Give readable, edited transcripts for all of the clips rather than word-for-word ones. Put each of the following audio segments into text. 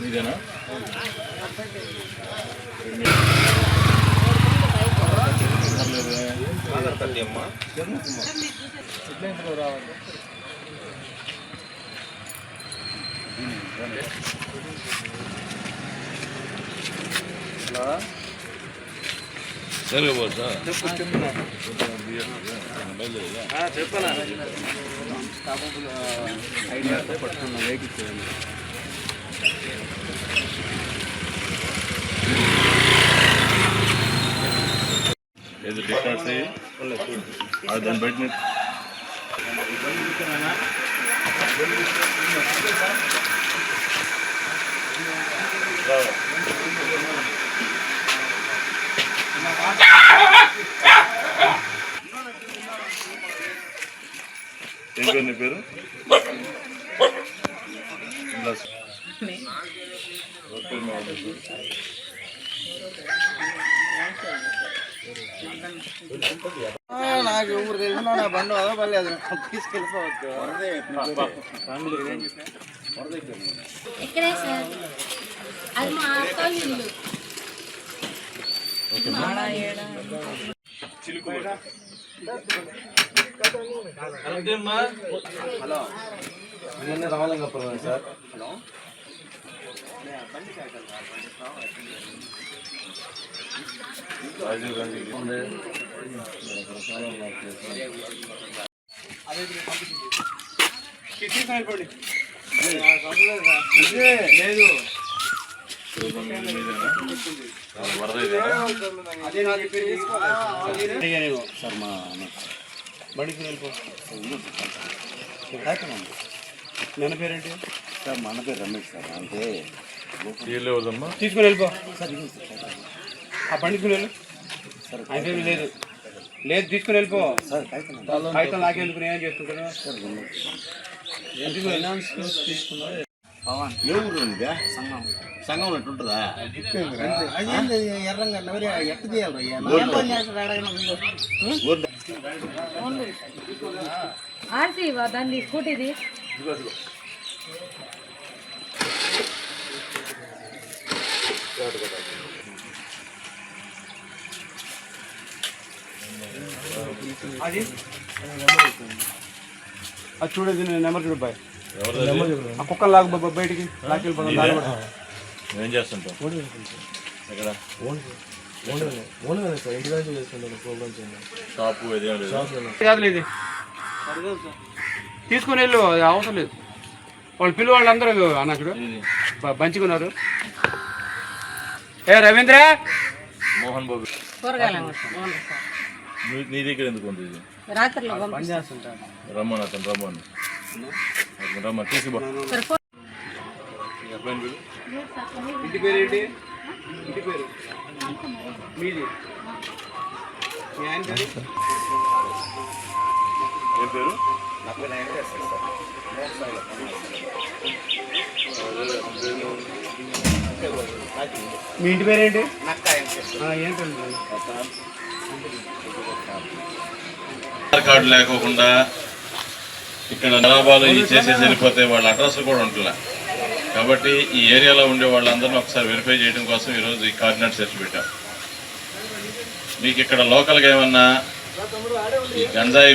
ఇదేనా సరే చెప్పనా ఐడియా పట్టుకున్నా వేగిచ్చేయండి. ఏదో డిస్టార్ట్స్ అయ్యి దాన్ని బయట ఏం పేరు నీ పేరు? నాకు ఊరు తెలిసిన నా బండి వదలలేదు, తీసుకెళ్ళిపోవచ్చు. ఇక్కడే సార్, అది మా అక్క ఇల్లు. హలో, ఇవన్నీ రామలింగపురం సార్. హలో, లేదు సార్, మా బండికి వెళ్ళిపో. ನನ್ನ పేరేంటి సార్? మన పేరు రమేష్ సార్. అంటే తీసుకుని వెళ్ళిపో సార్. ఆ బండికి వెళ్ళు సార్. అయితే లేదు లేదు, తీసుకుని వెళ్ళిపో సార్. కాగితం లాగేందుకు నేనేం చేస్తుంటాను సార్? ఏ ఊరు ఉందా? సంఘం. సంఘం ఉంటుందా? ఎర్రంగా ఎట్ట చేయాలి? ఆర్సీ దాన్ని స్కూటీది అది చూడేది నెంబర్ చూడు బాయ్. ఆ కుక్కలు లాగు బయటికి లాకెళ్ళిపోతాం. ఏం చేస్తుంటాం? ఎక్కడ షాపు కాదు, ఇది తీసుకుని వెళ్ళు, అవసరం లేదు. వాళ్ళు పిల్లవాళ్ళందరూ అన్నప్పుడు మంచిగున్నారు. ఏ రవీంద్ర, మోహన్ బాబు నీ దగ్గర ఎందుకు ఉంది? ఇది రమ్మను, అతను రమ్మను, రమ్మను తీసుకుపో. ఇంటి పేరు ఏంటి? ఇంటి పేరు మీది? మీ ఆయన పేరు ఏం పేరు? మీ ఇంటి పేరేంటి? ఏంటండి ఆధార్ కార్డు లేకోకుండా ఇక్కడ జనాభాలో ఈ చేసే సరిపోతే వాళ్ళ అడ్రస్ కూడా ఉంటుందా. కాబట్టి ఈ ఏరియాలో ఉండే వాళ్ళందరినీ ఒకసారి వెరిఫై చేయడం కోసం ఈరోజు ఈ కోఆర్డినేట్ సెర్చ్ పెట్టాం. మీకు ఇక్కడ లోకల్గా ఏమన్నా ఈ గంజాయి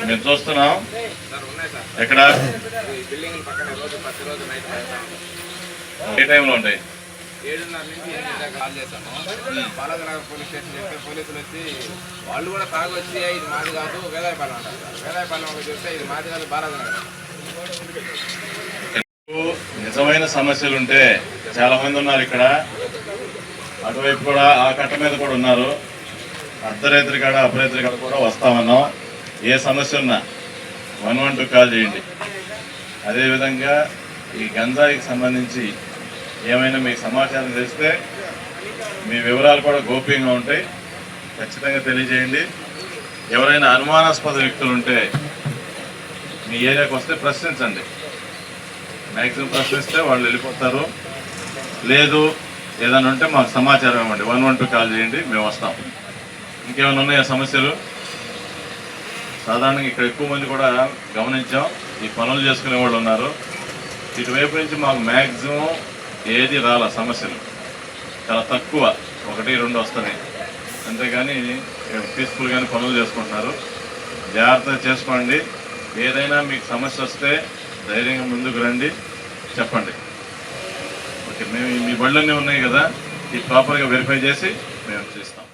మేము చూస్తున్నాం. ఎక్కడ ఏ టైంలో ఉంటాయి? 7:30 నుంచి 8 దాకా కాల్ చేశాను. బాలాజీనగర్ పోలీస్ స్టేషన్ చెప్తే పోలీసులు వచ్చి వాళ్ళు కూడా తాగొచ్చి ఇది మాది కాదు వేదాయపాలెం అంటారు. వేదాయపాలెం చెప్తే ఇది మాది కాదు బాలాజీనగర్. నిజమైన సమస్యలు ఉంటే చాలా మంది ఉన్నారు ఇక్కడ, అటువైపు కూడా ఆ కట్ట మీద కూడా ఉన్నారు. అర్ధరాత్రి కాడ అపరాత్రి కాడ కూడా వస్తామన్నాం. ఏ సమస్య ఉన్నా 112 కాల్ చేయండి. అదేవిధంగా ఈ గంజాయికి సంబంధించి ఏమైనా మీకు సమాచారం తెలిస్తే మీ వివరాలు కూడా గోప్యంగా ఉంటాయి, ఖచ్చితంగా తెలియజేయండి. ఎవరైనా అనుమానాస్పద వ్యక్తులు ఉంటే మీ ఏరియాకి వస్తే ప్రశ్నించండి. మ్యాక్సిమం ప్రశ్నిస్తే వాళ్ళు వెళ్ళిపోతారు. లేదు ఏదైనా ఉంటే మాకు సమాచారం ఇవ్వండి, 112 కాల్ చేయండి, మేము వస్తాం. ఇంకేమైనా ఉన్నాయా సమస్యలు? సాధారణంగా ఇక్కడ ఎక్కువ మంది కూడా గమనించాం, ఈ పనులు చేసుకునే వాళ్ళు ఉన్నారు. ఇటువైపు నుంచి మాకు మ్యాక్సిమం ఏది రాల సమస్యలు, చాలా తక్కువ, 1-2 వస్తున్నాయి. అంతేగాని పీస్ఫుల్గానే పనులు చేసుకుంటున్నారు. జాగ్రత్తగా చేసుకోండి. ఏదైనా మీకు సమస్య వస్తే ధైర్యంగా ముందుకు రండి, చెప్పండి. ఓకే, మేము మీ బళ్ళన్నీ ఉన్నాయి కదా, ఈ ప్రాపర్గా వెరిఫై చేసి మేము చేస్తాం.